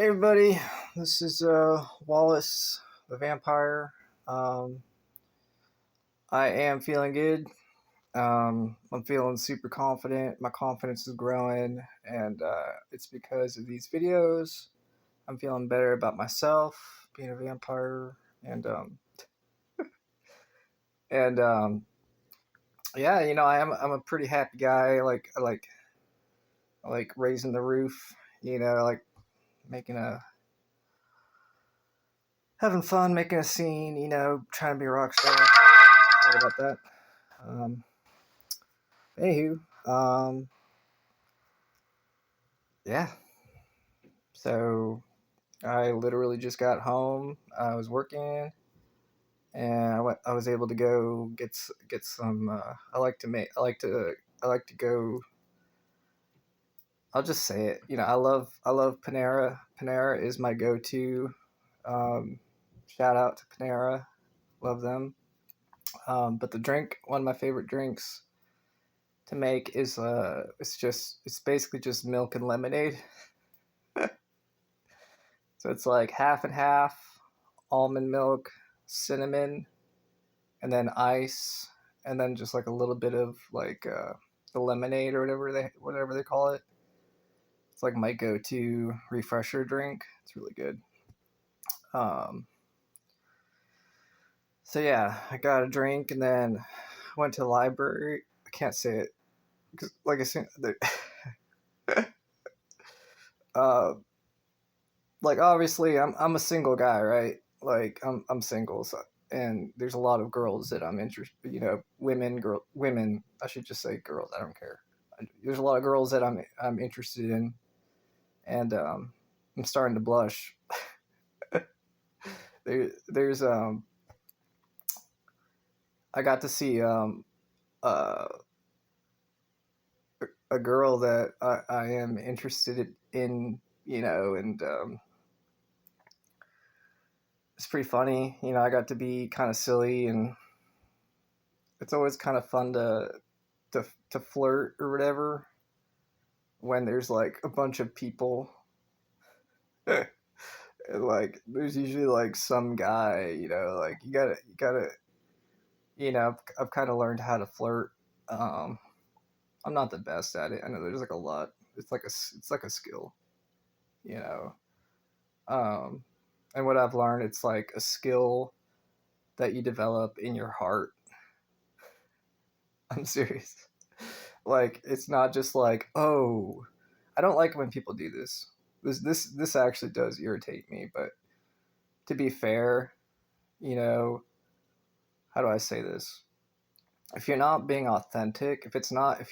Hey everybody, this is Wallace the Vampire. Um, I am feeling good. I'm feeling super confident. My confidence is growing, and it's because of these videos. I'm feeling better about myself, being a vampire, and and yeah, I'm a pretty happy guy. I like raising the roof. I like making a having fun, making a scene. Trying to be a rock star. Sorry about that. Um, Anywho, yeah. So I literally just got home. I was working, and I was able to go get some. I like to make. I like to go. I'll just say it. I love Panera. Panera is my go-to. Um, Shout out to Panera. Love them. But the drink, one of my favorite drinks to make is it's basically just milk and lemonade. So it's like half and half, almond milk, cinnamon, and then ice, and then just like a little bit of like the lemonade or whatever they call it. It's like my go-to refresher drink. It's really good. Um, so yeah, I got a drink and then went to the library. I can't say it because, like I said, uh, like obviously I'm a single guy, right? Like I'm single, so, and there's a lot of girls that I'm interested. Women. I should just say girls. I don't care. There's a lot of girls that I'm interested in, and I'm starting to blush. There's I got to see uh a girl that I am interested in, and it's pretty funny. I got to be kind of silly, and it's always kind of fun to flirt or whatever when there's like a bunch of people. Like there's usually like some guy, like you gotta I've kind of learned how to flirt. um I'm not the best at it. I know there's like a lot. It's like a skill, you know um and what I've learned, it's like a skill that you develop in your heart. I'm serious. Like it's not just like, oh, I don't like when people do this. This actually does irritate me, but to be fair, you know, how do I say this? If you're not being authentic, if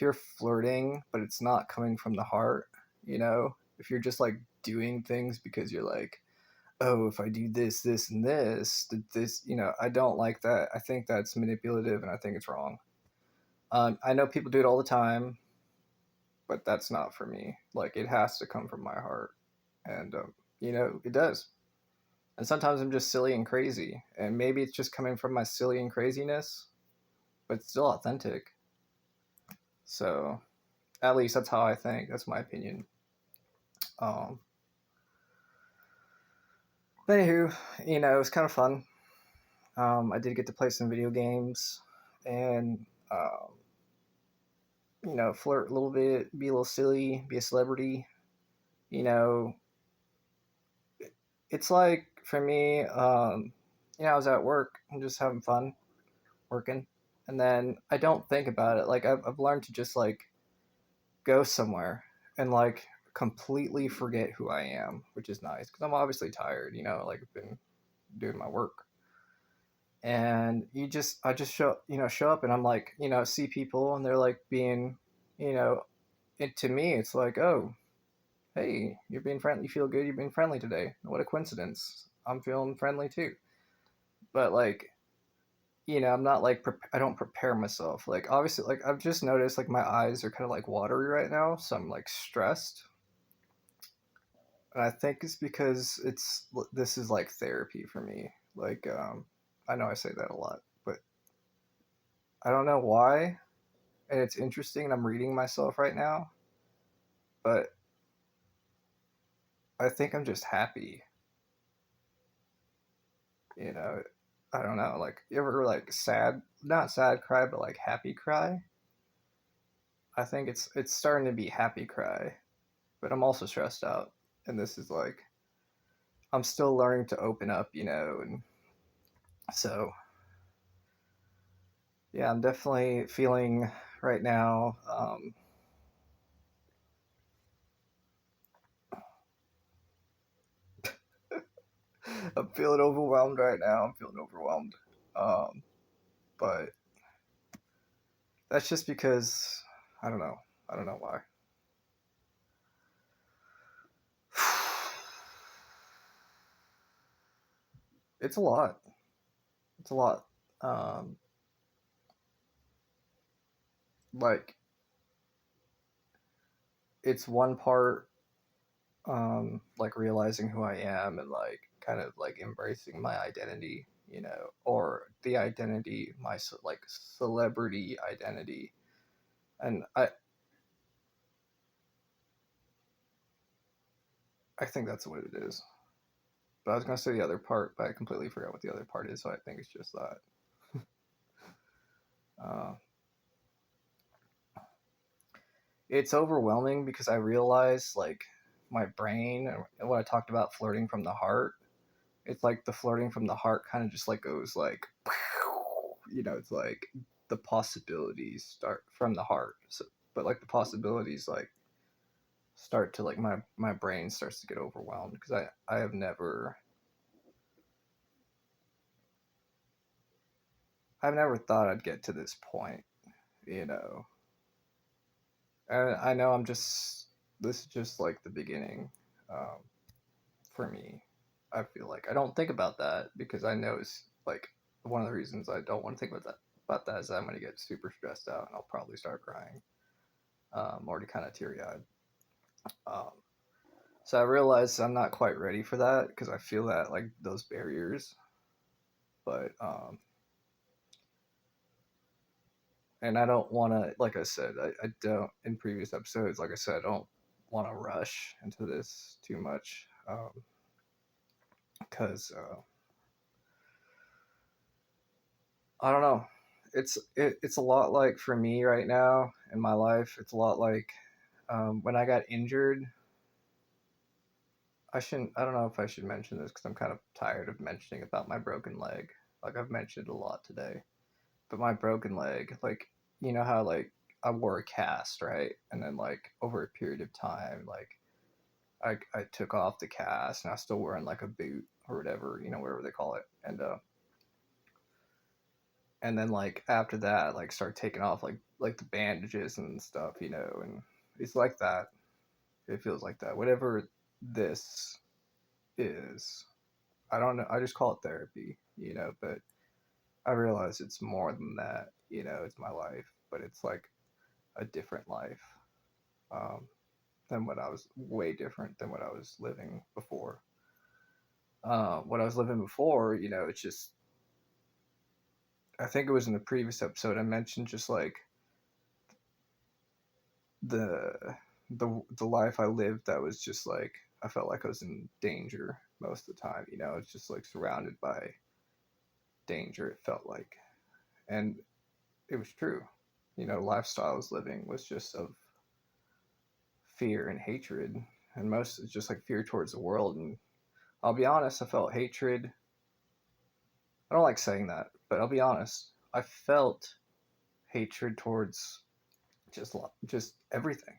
you're flirting but it's not coming from the heart, if you're just like doing things because you're like, oh, if I do this, this, and this, I don't like that. I think that's manipulative and I think it's wrong. I know people do it all the time, but that's not for me. Like it has to come from my heart, and it does. And sometimes I'm just silly and crazy, and maybe it's just coming from my silly and craziness, but it's still authentic. So at least that's how I think. That's my opinion. Um, but anywho, it was kind of fun. I did get to play some video games and flirt a little bit, be a little silly, be a celebrity. You know, it's like for me, I was at work and just having fun working, and then I don't think about it. Like I've learned to just like go somewhere and like completely forget who I am, which is nice because I'm obviously tired. Like I've been doing my work, and I just show up, and I'm like, see people, and they're like being, you know, to me it's like, oh, hey, you're being friendly, you feel good, you're being friendly today. What a coincidence! I'm feeling friendly too. But like, I'm not like I don't prepare myself. Like obviously, like I've just noticed like my eyes are kind of like watery right now, so I'm like stressed. And I think it's because this is like therapy for me. Like I know I say that a lot, but I don't know why. And it's interesting. And I'm reading myself right now, but I think I'm just happy, you know. I don't know, like you ever like sad, not sad cry, but like happy cry? I think it's starting to be happy cry, but I'm also stressed out, and this is like I'm still learning to open up, and so yeah, I'm definitely feeling right now. I'm feeling overwhelmed right now. I'm feeling overwhelmed, um, but that's just because I don't know. I don't know why. It's a lot. It's a lot. Um, like it's one part, like realizing who I am and like kind of like embracing my identity, or the identity, my like celebrity identity, and I think that's what it is. But I was gonna say the other part, but I completely forgot what the other part is. So I think it's just that. Uh, it's overwhelming because I realize like my brain and what I talked about flirting from the heart. It's like the flirting from the heart kind of just like goes like, it's like the possibilities start from the heart. So, but like the possibilities like start to like my brain starts to get overwhelmed because I have never I've never thought I'd get to this point, you know. And I know this is just like the beginning, um, for me. I feel like I don't think about that because I know it's like one of the reasons I don't want to think about that is that I'm going to get super stressed out and I'll probably start crying, already kind of teary eyed. Um, so I realize I'm not quite ready for that because I feel that like those barriers, but and I don't want to, like I said, I don't in previous episodes, like I said, I don't want to rush into this too much, because I don't know. It's a lot like for me right now in my life. It's a lot like when I got injured. I shouldn't. I don't know if I should mention this because I'm kind of tired of mentioning about my broken leg. Like I've mentioned a lot today, but my broken leg, like how like I wore a cast, right, and then like over a period of time, like I took off the cast and I was still wearing like a boot or whatever, whatever they call it, and then like after that like start taking off like the bandages and stuff, and it's like that. It feels like that, whatever this is. I don't know, I just call it therapy, but I realize it's more than that. It's my life, but it's like a different life, um, than what I was way different than what I was living before. What I was living before, it's just I think it was in the previous episode I mentioned just like the the life I lived that was just like I felt like I was in danger most of the time. It's just like surrounded by danger. It felt like, and it was true. Lifestyle I was living was just of fear and hatred, and most it's just like fear towards the world. And I'll be honest, I felt hatred. I don't like saying that, but I'll be honest. I felt hatred towards just everything,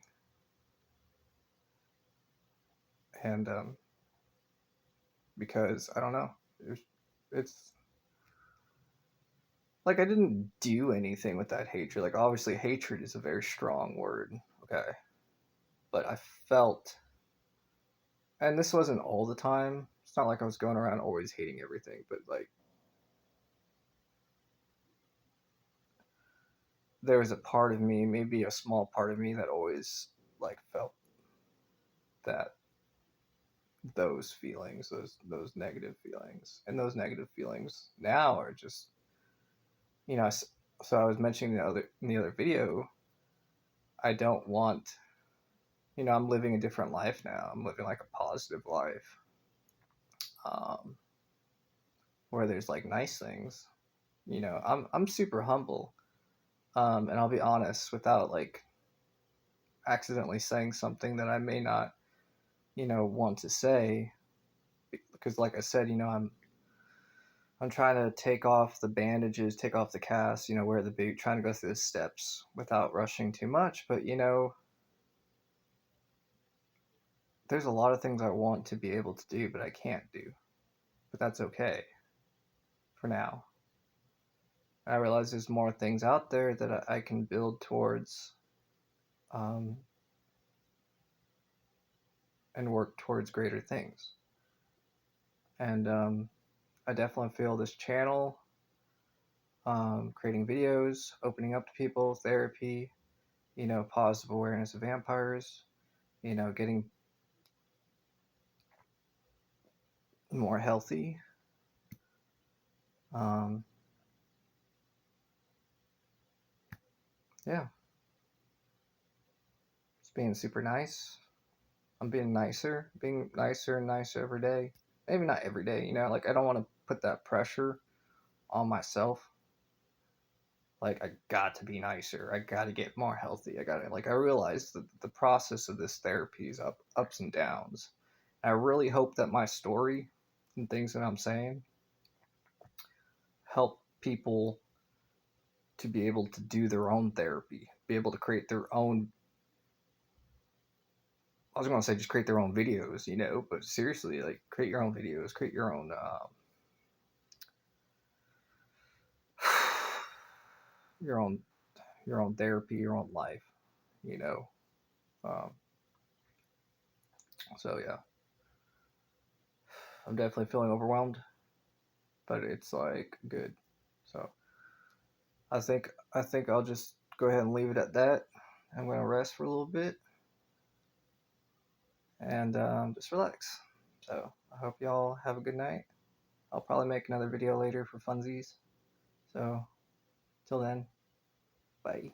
and because I don't know, it's like I didn't do anything with that hatred. Like obviously, hatred is a very strong word, okay, but I felt, and this wasn't all the time. It's not like I was going around always hating everything, but like there was a part of me, maybe a small part of me, that always like felt that those feelings, those negative feelings, and those negative feelings now are just you know. So I was mentioning in the other video, I don't want I'm living a different life now. I'm living like a positive life, um, where there's like nice things. I'm super humble, and I'll be honest without like accidentally saying something that I may not, want to say, because like I said, I'm trying to take off the bandages, take off the cast, wear the boot, trying to go through the steps without rushing too much. But there's a lot of things I want to be able to do, but I can't do. But that's okay for now. I realize there's more things out there that I can build towards, um, and work towards greater things. And I definitely feel this channel, creating videos, opening up to people, therapy, positive awareness of vampires, getting more healthy. Um, yeah, it's being super nice. I'm being nicer and nicer every day. Maybe not every day, like I don't want to put that pressure on myself. Like I got to be nicer. I got to get more healthy. I realize that the process of this therapy is ups and downs. I really hope that my story and things that I'm saying help people to be able to do their own therapy, be able to create their own. I was going to say just create their own videos, but seriously, like create your own videos, create your own, your own, your own therapy, your own life, you know. Um, so yeah, I'm definitely feeling overwhelmed, but it's like good. So I think I'll just go ahead and leave it at that. I'm gonna rest for a little bit and just relax. So I hope y'all have a good night. I'll probably make another video later for funsies. So till then, bye.